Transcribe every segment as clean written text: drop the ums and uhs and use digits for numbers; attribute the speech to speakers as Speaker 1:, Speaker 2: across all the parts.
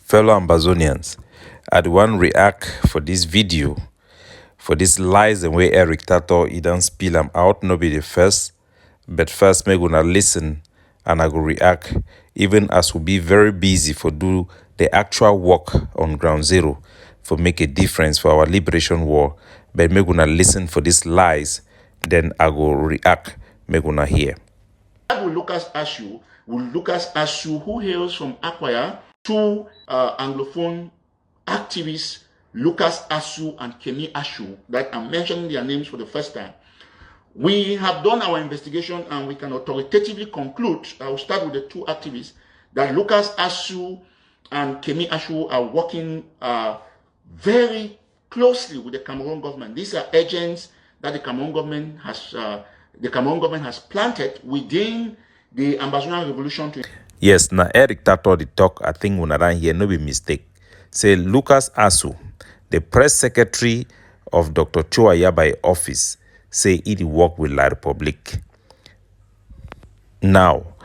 Speaker 1: Fellow Ambazonians, I'd want to react for this video, for these lies and way Eric Tawtaw he don't spill them out, no be the first, but first me gonna listen and I go react, even as we be very busy for do the actual work on ground zero for make a difference for our liberation war, but me gonna listen for these lies, then I go react, me gonna hear.
Speaker 2: Lucas Ashu, who hails from Akwaya, two Anglophone activists, Lucas Ashu and Kemi Ashu, that I'm mentioning their names for the first time. We have done our investigation and we can authoritatively conclude, I will start with the two activists, that Lucas Ashu and Kemi Ashu are working very closely with the Cameroon government. These are agents that the Cameroon government has planted within the Ambazonia revolution.
Speaker 1: Yes, now Eric Tawtaw the talk, I think when I hear no be mistake. Say Lucas Ashu, the press secretary of Dr. Cho Ayaba's office, say he work with La Republic. Now,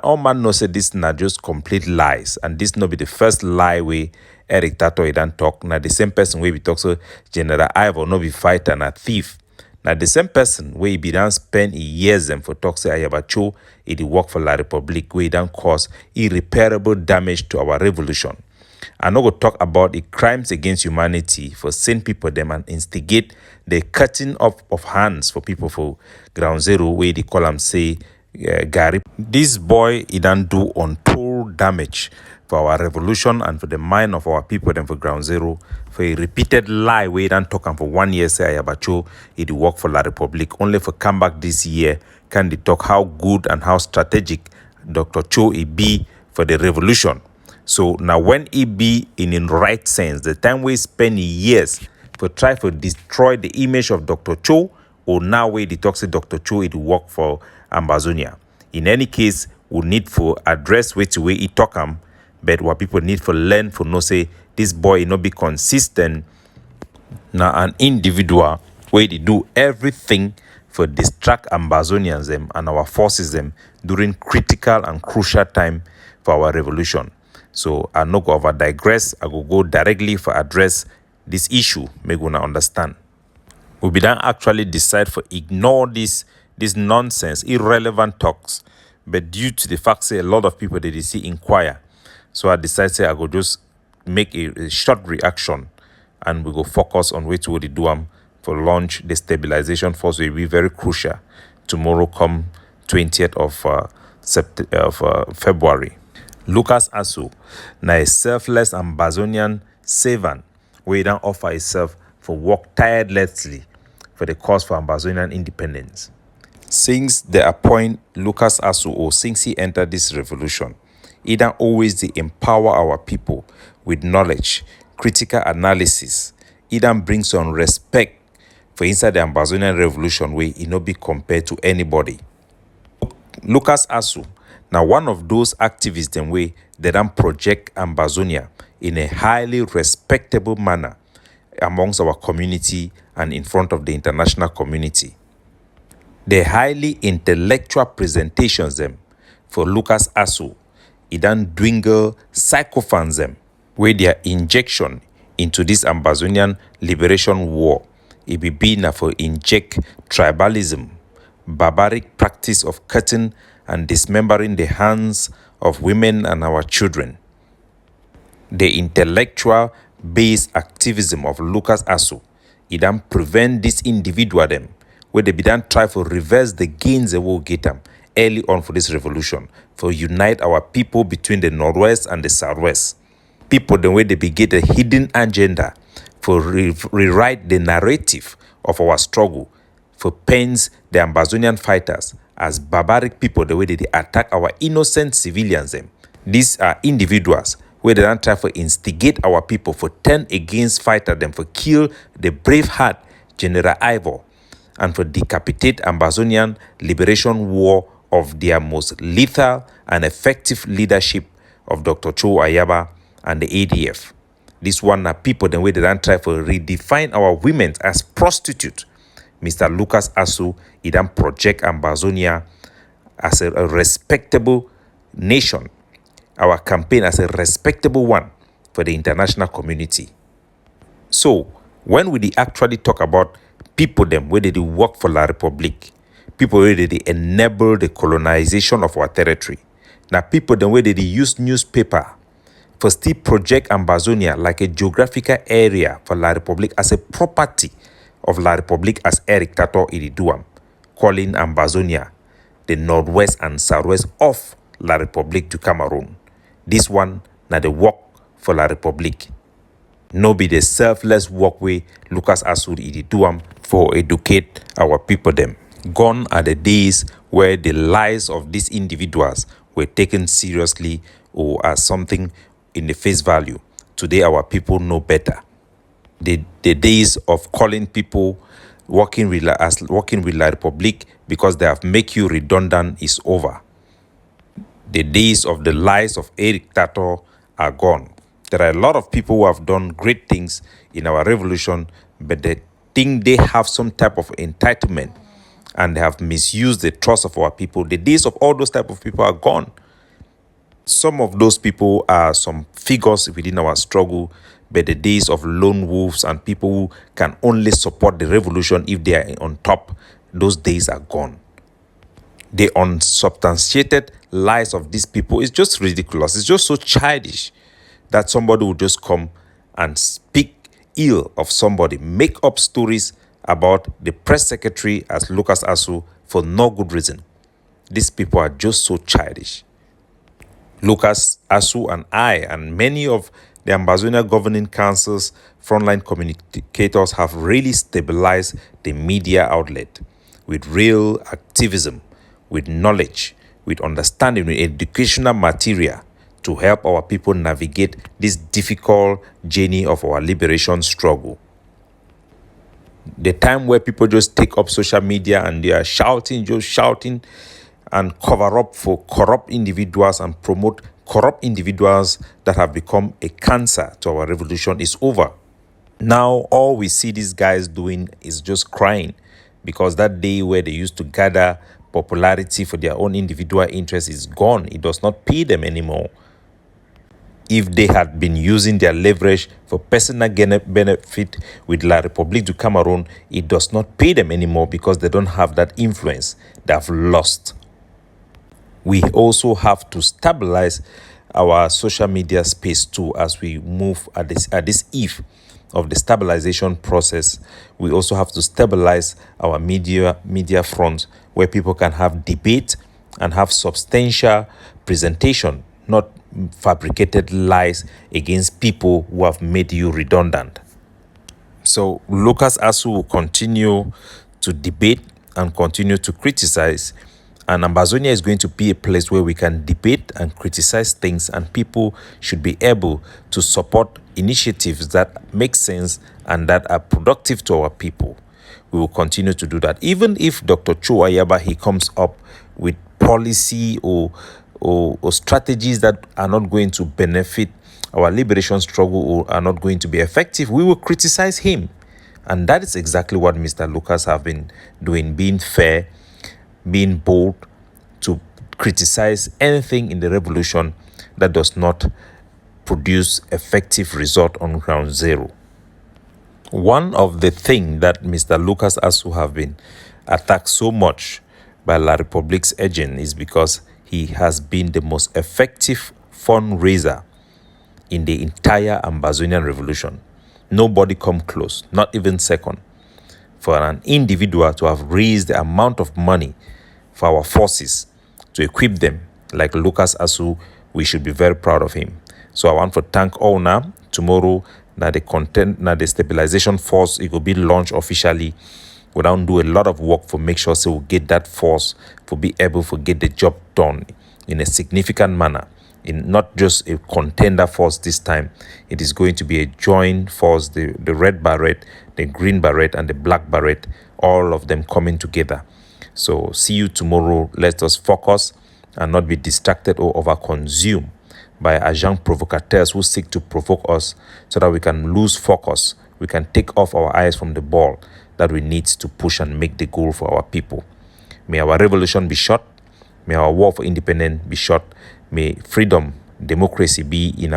Speaker 1: all man know say this na just complete lies, and this no be the first lie way Eric Tawtaw done talk. Now the same person we be talk so General Ivo no be fighter and a thief. Now the same person where he be done spend years them for talk say Ayabacho he work for La Republic where he done cause irreparable damage to our revolution. I no go talk about the crimes against humanity for send people them and instigate the cutting off of hands for people for ground zero where they call them say Gary. This boy he done do untold damage for our revolution and for the mind of our people them for ground zero for a repeated lie where he done talk and for 1 year say Ayabacho he work for La Republic only for come back this year can they talk how good and how strategic Dr. Cho he be for the revolution. So now when he be in the right sense, the time we spend years for try to destroy the image of Dr. Cho, or now where the talk say Dr. Cho it work for Ambazonia. In any case, we need for address which way he talk but what people need for learn for no say this boy not be consistent. Now an individual where they do everything for distract Ambazonians them and our forces them during critical and crucial time for our revolution. So I no go over digress. I go directly for address this issue. Make una understand. We be done actually decide for ignore this nonsense, irrelevant talks. But due to the fact say a lot of people they see inquire, so I decide say I go just make a short reaction, and we go focus on which would do for launch the stabilization force will be very crucial tomorrow come 20th of February. Lucas Ashu, na a selfless Ambazonian servant, where he don't offer himself for work tirelessly for the cause for Ambazonian independence. Since they appoint Lucas Ashu, or since he entered this revolution, he don't always empower our people with knowledge, critical analysis. He don't bring some respect for inside the Ambazonian revolution where he not be compared to anybody. Lucas Ashu, now one of those activists them way they don't project Ambazonia in a highly respectable manner amongst our community and in front of the international community. The highly intellectual presentations them for Lucas Ashu, it don't dwindle sycophants them where their injection into this Ambazonian liberation war it be na for inject tribalism, barbaric practice of cutting and dismembering the hands of women and our children. The intellectual-based activism of Lucas Ashu, it don't prevent this individual them, where they be done try to reverse the gains they will get them early on for this revolution, for unite our people between the Northwest and the Southwest. People the way they be get a hidden agenda for rewrite the narrative of our struggle, for paints the Ambazonian fighters as barbaric people the way they attack our innocent civilians them. These are individuals where they don't try to instigate our people for turn against fighter them for kill the brave heart General Ivo and for decapitate Ambazonian liberation war of their most lethal and effective leadership of Dr. Cho Ayaba and the ADF. This one are people the way they don't try to redefine our women as prostitutes. Mr. Lucas Ashu, he don't project Ambazonia as a respectable nation. Our campaign as a respectable one for the international community. So, when we dey actually talk about people them where they dey work for La Republique, people where they dey enable the colonization of our territory, now people them where they dey use newspaper for still project Ambazonia like a geographical area for La Republique as a property of La Republique as Eric Tato Iriduam, calling Ambazonia the northwest and southwest of La Republique to Cameroon. This one na the work for La Republique. No be the selfless work way Lucas Asud Iriduam for educate our people them. Gone are the days where the lives of these individuals were taken seriously or as something in the face value. Today our people know better. The days of calling people working with La Republique because they have make you redundant is over. The days of the lies of Eric Tato are gone. There are a lot of people who have done great things in our revolution, but they think they have some type of entitlement and they have misused the trust of our people. The days of all those type of people are gone. Some of those people are some figures within our struggle, but the days of lone wolves and people who can only support the revolution if they are on top, those days are gone. The unsubstantiated lies of these people is just ridiculous. It's just so childish that somebody will just come and speak ill of somebody, make up stories about the press secretary as Lucas Asu for no good reason. These people are just so childish. Lucas Asu and I and many of the Ambazonia Governing Council's frontline communicators have really stabilized the media outlet with real activism, with knowledge, with understanding, with educational material to help our people navigate this difficult journey of our liberation struggle. The time where people just take up social media and they are shouting and cover up for corrupt individuals and promote corrupt individuals that have become a cancer to our revolution is over. Now, all we see these guys doing is just crying because that day where they used to gather popularity for their own individual interests is gone. It does not pay them anymore. If they had been using their leverage for personal benefit with La Republique du Cameroon, it does not pay them anymore because they don't have that influence. They have lost. We also have to stabilize our social media space too as we move at this eve of the stabilization process. We also have to stabilize our media front where people can have debate and have substantial presentation, not fabricated lies against people who have made you redundant. So Lucas Asu will continue to debate and continue to criticize, and Ambazonia is going to be a place where we can debate and criticize things, and people should be able to support initiatives that make sense and that are productive to our people. We will continue to do that. Even if Dr. Cho Ayaba, he comes up with policy or strategies that are not going to benefit our liberation struggle or are not going to be effective, we will criticize him. And that is exactly what Mr. Lucas have been doing, being fair, being bold, to criticize anything in the revolution that does not produce effective result on ground zero. One of the things that Mr. Lucas Asu have been attacked so much by La Republique's agent is because he has been the most effective fundraiser in the entire Ambazonian revolution. Nobody come close, not even second, for an individual to have raised the amount of money for our forces to equip them like Lucas Asu. We should be very proud of him. So I want to thank all now. Tomorrow, the stabilization force, it will be launched officially. We don't do a lot of work for make sure so we get that force for be able to get the job done in a significant manner. In not just a contender force this time, it is going to be a joint force, the red beret, the green beret, and the black beret, all of them coming together. So see you tomorrow. Let us focus and not be distracted or overconsumed by agents provocateurs who seek to provoke us so that we can lose focus. We can take off our eyes from the ball that we need to push and make the goal for our people. May our revolution be short. May our war for independence be short. May freedom, democracy be in our